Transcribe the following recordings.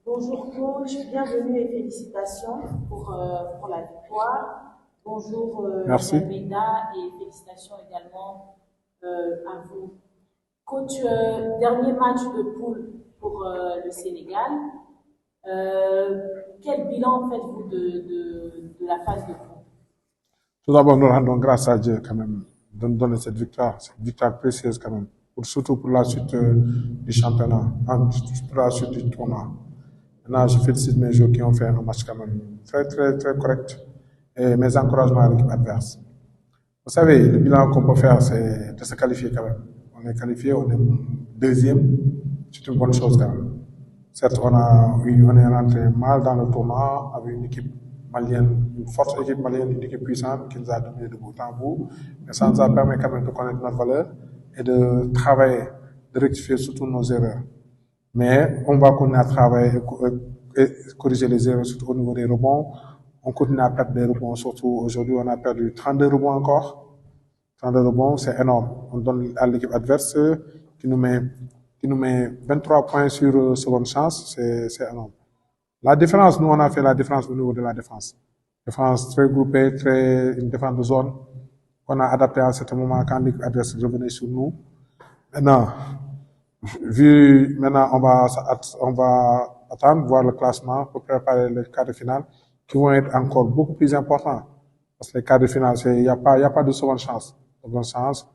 Bonjour coach, bienvenue et félicitations pour la victoire. Bonjour Merci. Dalmeida et félicitations également à vous. Coach, dernier match de poule pour le Sénégal. Quel bilan faites-vous de la phase de poule? Tout d'abord, nous rendons grâce à Dieu quand même de nous donner cette victoire précieuse quand même, surtout pour la suite du championnat, pour la suite du tournoi. Maintenant, je félicite mes joueurs qui ont fait un match quand même très, très, très correct et mes encouragements à l'équipe adverse. Vous savez, le bilan qu'on peut faire, c'est de se qualifier quand même. On est qualifié, on est deuxième, c'est une bonne chose quand même. Certes, on est rentré mal dans le tournoi avec une équipe malienne, une forte équipe malienne, une équipe puissante qui nous a dominé de bout en bout. Mais ça nous a permis quand même de connaître notre valeur et de travailler, de rectifier surtout nos erreurs. Mais on va continuer à travailler et corriger les erreurs, surtout au niveau des rebonds. On continue à perdre des rebonds, surtout aujourd'hui, on a perdu 32 rebonds encore. 32 rebonds, c'est énorme. On donne à l'équipe adverse qui nous met, qui nous met 23 points sur seconde chance, c'est énorme. La différence, nous, on a fait la différence au niveau de la défense. Défense très groupée, une défense de zone qu'on a adapté à un certain moment quand l'équipe adverse revenait sur nous. Maintenant, maintenant, on va attendre, voir le classement pour préparer les quarts de finale qui vont être encore beaucoup plus importants. Parce que les quarts de finale, il y a pas de seconde chance. Seconde chance,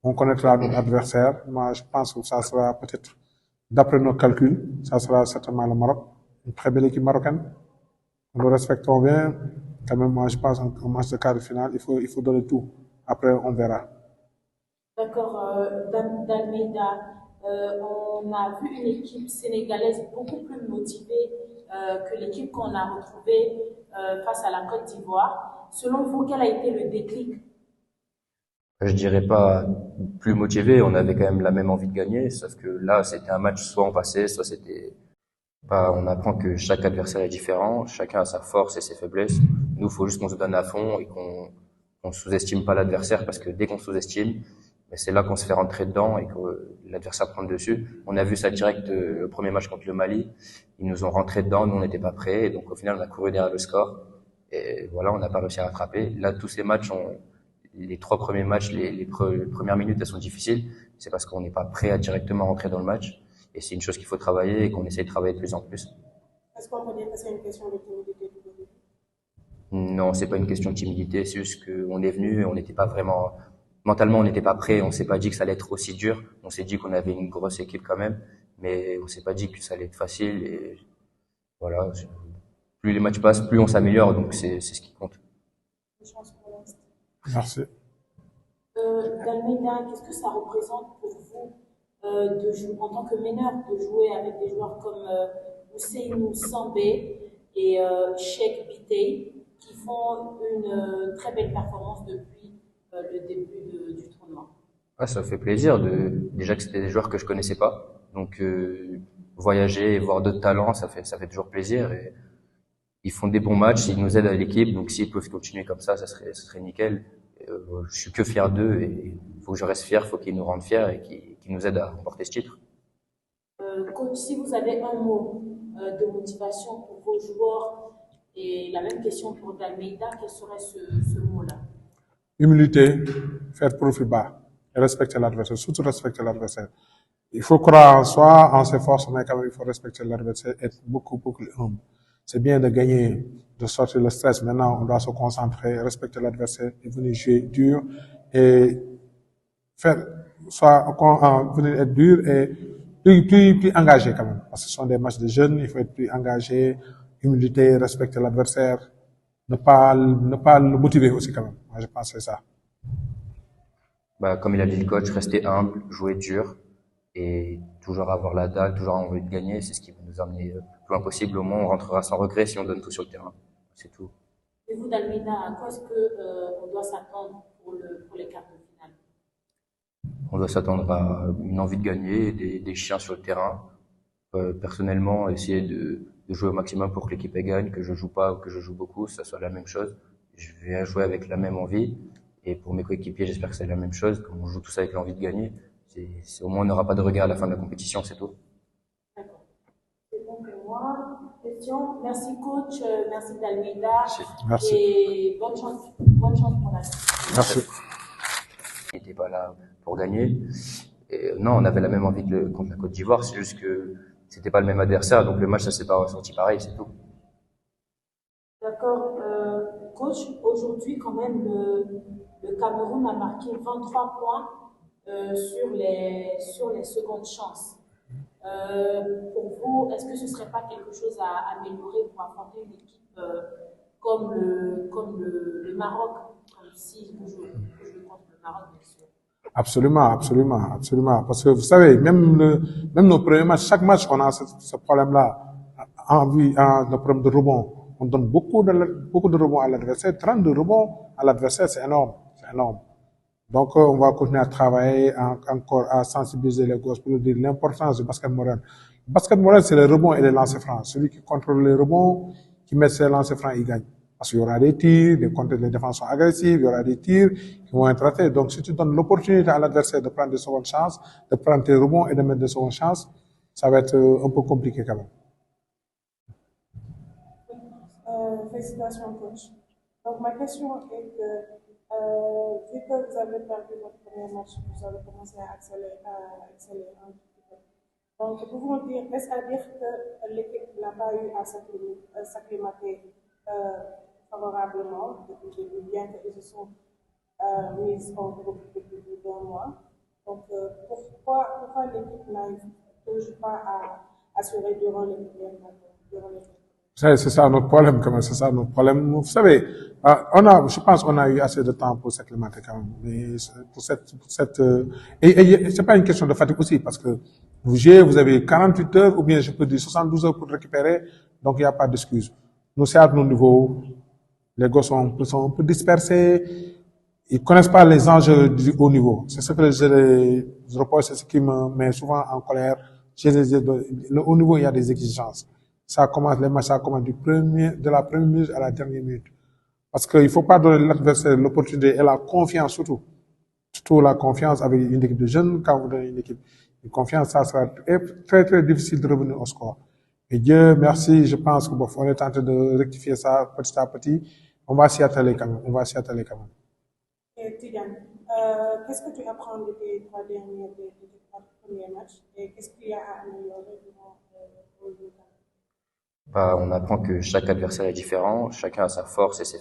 on connaîtra notre adversaire. Moi, je pense que ça sera peut-être, d'après nos calculs, ça sera certainement le Maroc. Une très belle équipe marocaine. Nous le respectons bien. Quand même, moi, je pense qu'en match de quart de finale, il faut donner tout. Après, on verra. D'accord, Dalmeida, on a vu une équipe sénégalaise beaucoup plus motivée que l'équipe qu'on a retrouvée face à la Côte d'Ivoire. Selon vous, quel a été le déclic? Je dirais pas plus motivé, on avait quand même la même envie de gagner, sauf que là, c'était un match soit on passait, soit c'était pas, on apprend que chaque adversaire est différent, chacun a sa force et ses faiblesses. Nous, faut juste qu'on se donne à fond et qu'on sous-estime pas l'adversaire parce que dès qu'on sous-estime, ben, c'est là qu'on se fait rentrer dedans et que l'adversaire prend le dessus. On a vu ça direct le premier match contre le Mali. Ils nous ont rentré dedans, nous on n'était pas prêts et donc au final on a couru derrière le score et voilà, on n'a pas réussi à rattraper. Là, tous ces matchs les trois premiers matchs, les premières minutes, elles sont difficiles. C'est parce qu'on n'est pas prêt à directement rentrer dans le match. Et c'est une chose qu'il faut travailler et qu'on essaie de travailler de plus en plus. Est-ce qu'on peut dire que c'est une question de timidité? Non, c'est pas une question de timidité, c'est juste qu'on est venu et on n'était pas vraiment, mentalement on n'était pas prêt, on s'est pas dit que ça allait être aussi dur. On s'est dit qu'on avait une grosse équipe quand même, mais on s'est pas dit que ça allait être facile et voilà. Plus les matchs passent, plus on s'améliore, donc c'est ce qui compte. Merci. Dalmeida, qu'est-ce que ça représente pour vous de jouer en tant que meneur, de jouer avec des joueurs comme Ousseynou Sambé et Cheikh Bitey qui font une très belle performance depuis le début du tournoi? Ah, ça fait plaisir déjà que c'était des joueurs que je connaissais pas. Donc, voyager et voir d'autres talents, ça fait toujours plaisir et ils font des bons matchs, ils nous aident à l'équipe, donc s'ils peuvent continuer comme ça serait nickel. Je suis que fier d'eux et il faut que je reste fier, il faut qu'ils nous rendent fiers et qu'ils nous aident à remporter ce titre. Coach, si vous avez un mot de motivation pour vos joueurs et la même question pour Dalmeida, quel serait ce mot-là? Humilité, faire profil bas, et respecter l'adversaire, surtout respecter l'adversaire. Il faut croire en soi, en ses forces, mais quand même, il faut respecter l'adversaire, être beaucoup, beaucoup humble. C'est bien de gagner, de sortir le stress. Maintenant, on doit se concentrer, respecter l'adversaire et venir jouer dur et faire, venir être dur et plus engagé quand même. Parce que ce sont des matchs de jeunes, il faut être plus engagé, humilité, respecter l'adversaire, ne pas le motiver aussi quand même. Moi, je pense que c'est ça. Bah, comme il a dit le coach, rester humble, jouer dur et toujours avoir la dalle, toujours avoir envie de gagner, c'est ce qui va nous amener le plus loin possible. Au moins, on rentrera sans regret si on donne tout sur le terrain. C'est tout. Et vous, Dalmeida, à quoi est-ce qu'on doit s'attendre pour les quarts de finale? On doit s'attendre à une envie de gagner, des chiens sur le terrain. Personnellement, essayer de jouer au maximum pour que l'équipe gagne, que je joue pas ou que je joue beaucoup, ça soit la même chose. Je vais jouer avec la même envie. Et pour mes coéquipiers, j'espère que c'est la même chose. Comme on joue tous avec l'envie de gagner, au moins on n'aura pas de regret à la fin de la compétition, c'est tout. D'accord. C'est bon pour moi. questions. Merci coach, merci d'Almeida Merci. et bonne chance pour la suite. Merci. Il n'était pas là pour gagner. Et non, on avait la même envie contre la Côte d'Ivoire, c'est juste que c'était pas le même adversaire, donc le match ça s'est pas ressenti pareil, c'est tout. D'accord. Coach, aujourd'hui, quand même, le Cameroun a marqué 23 points sur les secondes chances. Pour vous, est-ce que ce ne serait pas quelque chose à améliorer pour affronter une équipe comme le Maroc, comme si vous jouez contre le Maroc, bien sûr? Absolument, absolument, absolument. Parce que vous savez, même nos premiers matchs, chaque match, on a ce problème-là. Le problème de rebond. On donne beaucoup de rebonds à l'adversaire. 32 rebonds à l'adversaire, c'est énorme. C'est énorme. Donc, on va continuer à travailler encore à sensibiliser les gosses pour leur dire l'importance du basket moderne. Le basket moderne, c'est les rebonds et les lancers francs. Celui qui contrôle les rebonds, qui met ses lancers francs, il gagne. Parce qu'il y aura des tirs, les défenses sont agressives, il y aura des tirs qui vont être ratés. Donc, si tu donnes l'opportunité à l'adversaire de prendre des secondes chances, de prendre tes rebonds et de mettre des secondes chances, ça va être un peu compliqué quand même. Félicitations, coach. Donc, ma question est que, vu que vous avez perdu votre premier match, vous avez commencé à exceller un petit peu. Donc, pouvons dire, est-ce à dire que l'équipe n'a pas eu à s'acclimater favorablement depuis le début, bien qu'ils se sont mis en groupe depuis 2 mois? Donc, pourquoi l'équipe n'arrive toujours pas à assurer durant les premiers matchs? C'est ça notre problème quand même, c'est ça notre problème. Vous savez, je pense qu'on a eu assez de temps pour s'acclimater quand même. Mais et c'est pas une question de fatigue aussi parce que vous avez 48 heures ou bien je peux dire 72 heures pour récupérer, donc il n'y a pas d'excuse. Nous, c'est à nos niveaux, les gosses sont un peu dispersés, ils connaissent pas les enjeux du haut niveau. C'est ce que je reproche, c'est ce qui me met souvent en colère. Le haut niveau, il y a des exigences. Les matchs, ça commence de la première minute à la dernière minute. Parce qu'il ne faut pas donner l'adversaire l'opportunité et la confiance surtout. Surtout la confiance avec une équipe de jeunes. Quand vous donnez une équipe de confiance, ça sera très, très difficile de revenir au score. Et Dieu merci, je pense qu'on est en train de rectifier ça petit à petit. On va s'y atteler quand même. Et Tidiane, qu'est-ce que tu apprends des 3 premiers matchs et qu'est-ce qu'il y a à améliorer durant le On apprend que chaque adversaire est différent, chacun a sa force et ses